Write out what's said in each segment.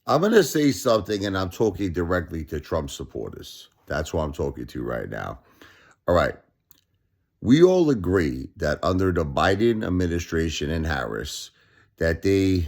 I'm going to say something, and I'm talking directly to Trump supporters. That's who I'm talking to right now. All right. We all agree that under the Biden administration and Harris, that they,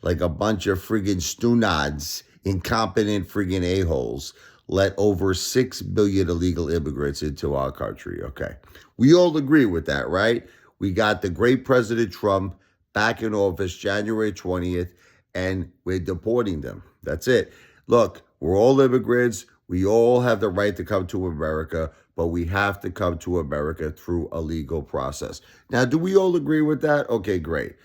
like a bunch of friggin' stunads, incompetent friggin' a-holes, let over 6 billion illegal immigrants into our country. Okay. We all agree with that, right? We got the great President Trump back in office January 20th, and we're deporting them. That's it. Look, we're all immigrants. We all have the right to come to America, but we have to come to America through a legal process. Now, do we all agree with that? Okay, great.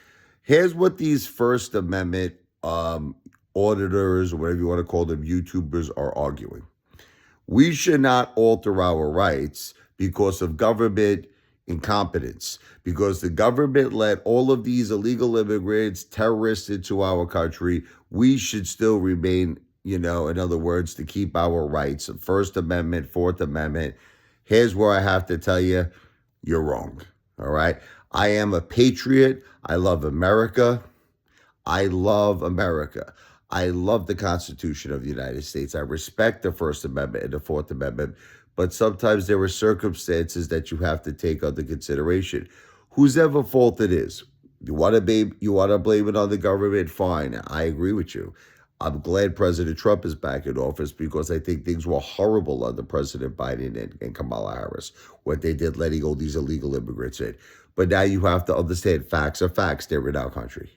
Here's what these First Amendment auditors, or whatever you want to call them, YouTubers, are arguing. We should not alter our rights because of government incompetence, because the government let all of these illegal immigrants, terrorists into our country. We should still remain, in other words, to keep our rights. First Amendment, Fourth Amendment. Here's where I have to tell you, you're wrong. All right. I am a patriot. I love America. I love America. I love the Constitution of the United States. I respect the First Amendment and the Fourth Amendment, but sometimes there are circumstances that you have to take under consideration. Whose ever fault it is. You want to blame it on the government? Fine. I agree with you. I'm glad President Trump is back in office because I think things were horrible under President Biden and Kamala Harris, what they did letting all these illegal immigrants in. But now you have to understand facts are facts. They're in our country.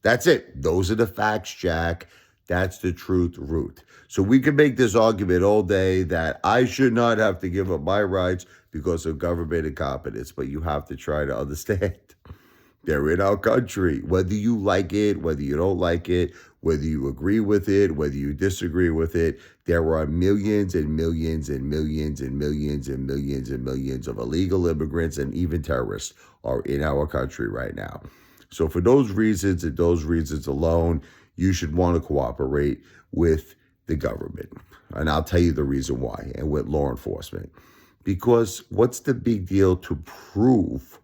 That's it. Those are the facts, Jack. That's the truth root. So we can make this argument all day that I should not have to give up my rights because of government incompetence, but you have to try to understand they're in our country. Whether you like it, whether you don't like it, whether you agree with it, whether you disagree with it, there are millions and millions and millions and millions and millions and millions of illegal immigrants and even terrorists are in our country right now. So for those reasons and those reasons alone, you should want to cooperate with the government. And I'll tell you the reason why, and with law enforcement. Because what's the big deal to prove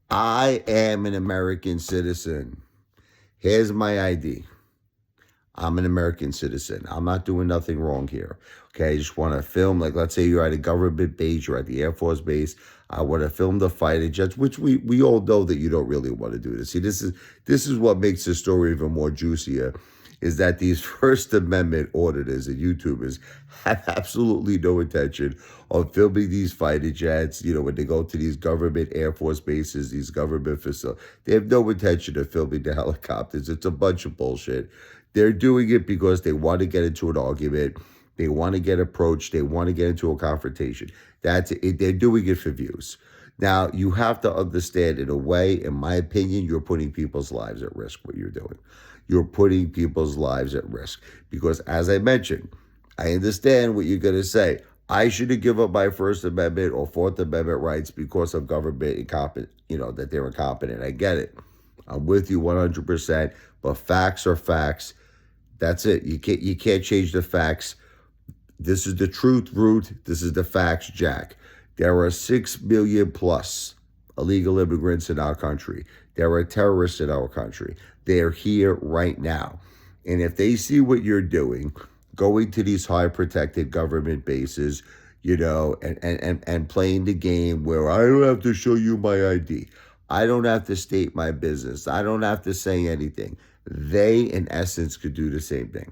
I am an American citizen? Here's my ID. I'm an American citizen. I'm not doing nothing wrong here. Okay, I just want to film, like let's say you're at a government base, you're at the Air Force base. I want to film the fighter jets, which we all know that you don't really want to do this. See, this is what makes the story even more juicier, is that these First Amendment auditors and YouTubers have absolutely no intention of filming these fighter jets. When they go to these government Air Force bases, these government facilities, they have no intention of filming the helicopters. It's a bunch of bullshit. They're doing it because they want to get into an argument. They want to get approached. They want to get into a confrontation. That's it. They're doing it for views. Now, you have to understand, in a way, in my opinion, you're putting people's lives at risk, what you're doing. You're putting people's lives at risk. Because, as I mentioned, I understand what you're going to say. I shouldn't give up my First Amendment or Fourth Amendment rights because of government incompetent, that they're incompetent. I get it. I'm with you 100%. But facts are facts. That's it. You can't change the facts. This is the truth root. This is the facts, Jack. There are 6 million plus illegal immigrants in our country. There are terrorists in our country. They're here right now. And if they see what you're doing, going to these high protected government bases, and playing the game where I don't have to show you my ID. I don't have to state my business. I don't have to say anything. They, in essence, could do the same thing.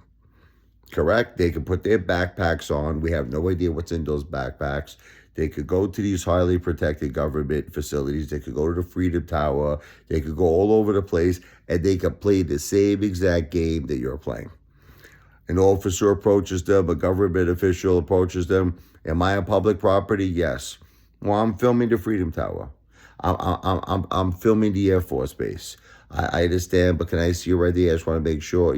Correct? They could put their backpacks on. We have no idea what's in those backpacks. They could go to these highly protected government facilities. They could go to the Freedom Tower. They could go all over the place, and they could play the same exact game that you're playing. An officer approaches them, a government official approaches them. Am I on public property? Yes. Well, I'm filming the Freedom Tower. I'm filming the Air Force Base. I understand, but can I see your ID? I just want to make sure,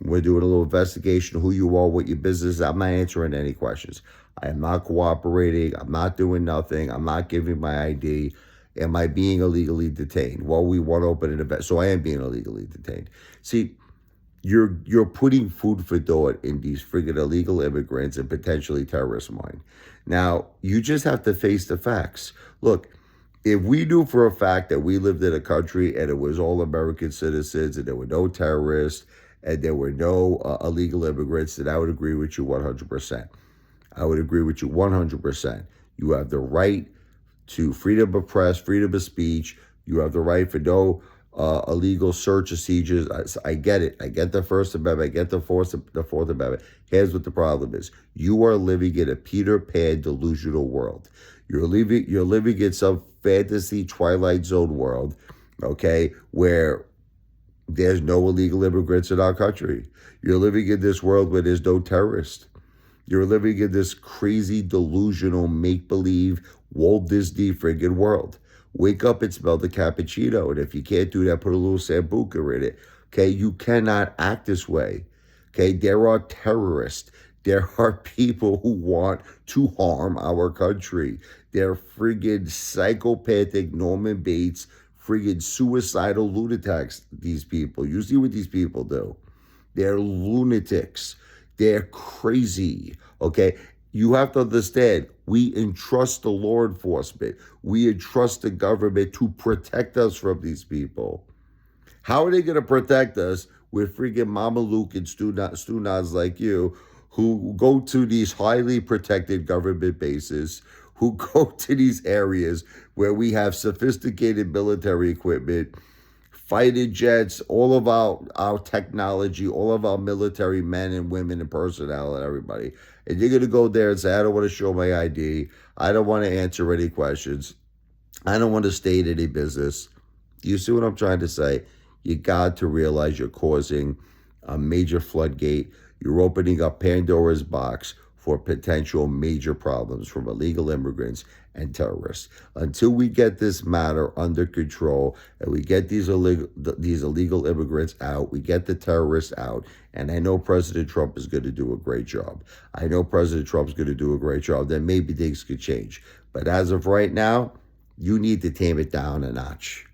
we're doing a little investigation, who you are, what your business is. I'm not answering any questions. I am not cooperating. I'm not doing nothing. I'm not giving my ID. Am I being illegally detained? Well, we want to open an event, so I am being illegally detained. See, you're putting food for thought in these friggin' illegal immigrants and potentially terrorist mind. Now, you just have to face the facts. Look, if we knew for a fact that we lived in a country and it was all American citizens and there were no terrorists and there were no illegal immigrants, then I would agree with you 100%. I would agree with you 100%. You have the right to freedom of press, freedom of speech. You have the right for no illegal search or seizures. I get it. I get the First Amendment. I get the Fourth Amendment. Here's what the problem is. You are living in a Peter Pan delusional world. You're living in some fantasy Twilight Zone world, okay, where there's no illegal immigrants in our country. You're living in this world where there's no terrorists. You're living in this crazy, delusional, make-believe, Walt Disney friggin' world. Wake up and smell the cappuccino. And if you can't do that, put a little sambuca in it. Okay, you cannot act this way. Okay, there are terrorists. There are people who want to harm our country. They're friggin' psychopathic Norman Bates, friggin' suicidal lunatics, these people. You see what these people do. They're lunatics. They're crazy, okay? You have to understand, we entrust the law enforcement. We entrust the government to protect us from these people. How are they going to protect us with freaking Mama Luke and Stu-Nods like you who go to these highly protected government bases, who go to these areas where we have sophisticated military equipment, fighter jets, all of our technology, all of our military men and women and personnel and everybody. And you're going to go there and say, I don't want to show my ID. I don't want to answer any questions. I don't want to state any business. You see what I'm trying to say? You got to realize you're causing a major floodgate. You're opening up Pandora's box for potential major problems from illegal immigrants and terrorists. Until we get this matter under control and we get these illegal immigrants out, we get the terrorists out, and I know President Trump is going to do a great job. I know President Trump's going to do a great job. Then maybe things could change. But as of right now, you need to tame it down a notch.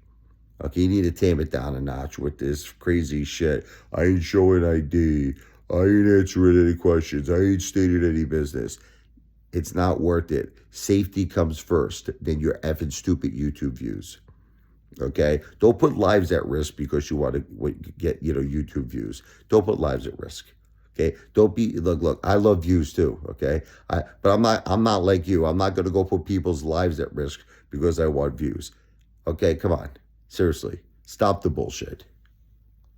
Okay, you need to tame it down a notch with this crazy shit. I ain't showing ID. I ain't answering any questions. I ain't stated any business. It's not worth it. Safety comes first, then your effing stupid YouTube views. Okay? Don't put lives at risk because you want to get, YouTube views. Don't put lives at risk. Okay? Don't be look, I love views too, okay? But I'm not like you. I'm not going to go put people's lives at risk because I want views. Okay, come on. Seriously. Stop the bullshit.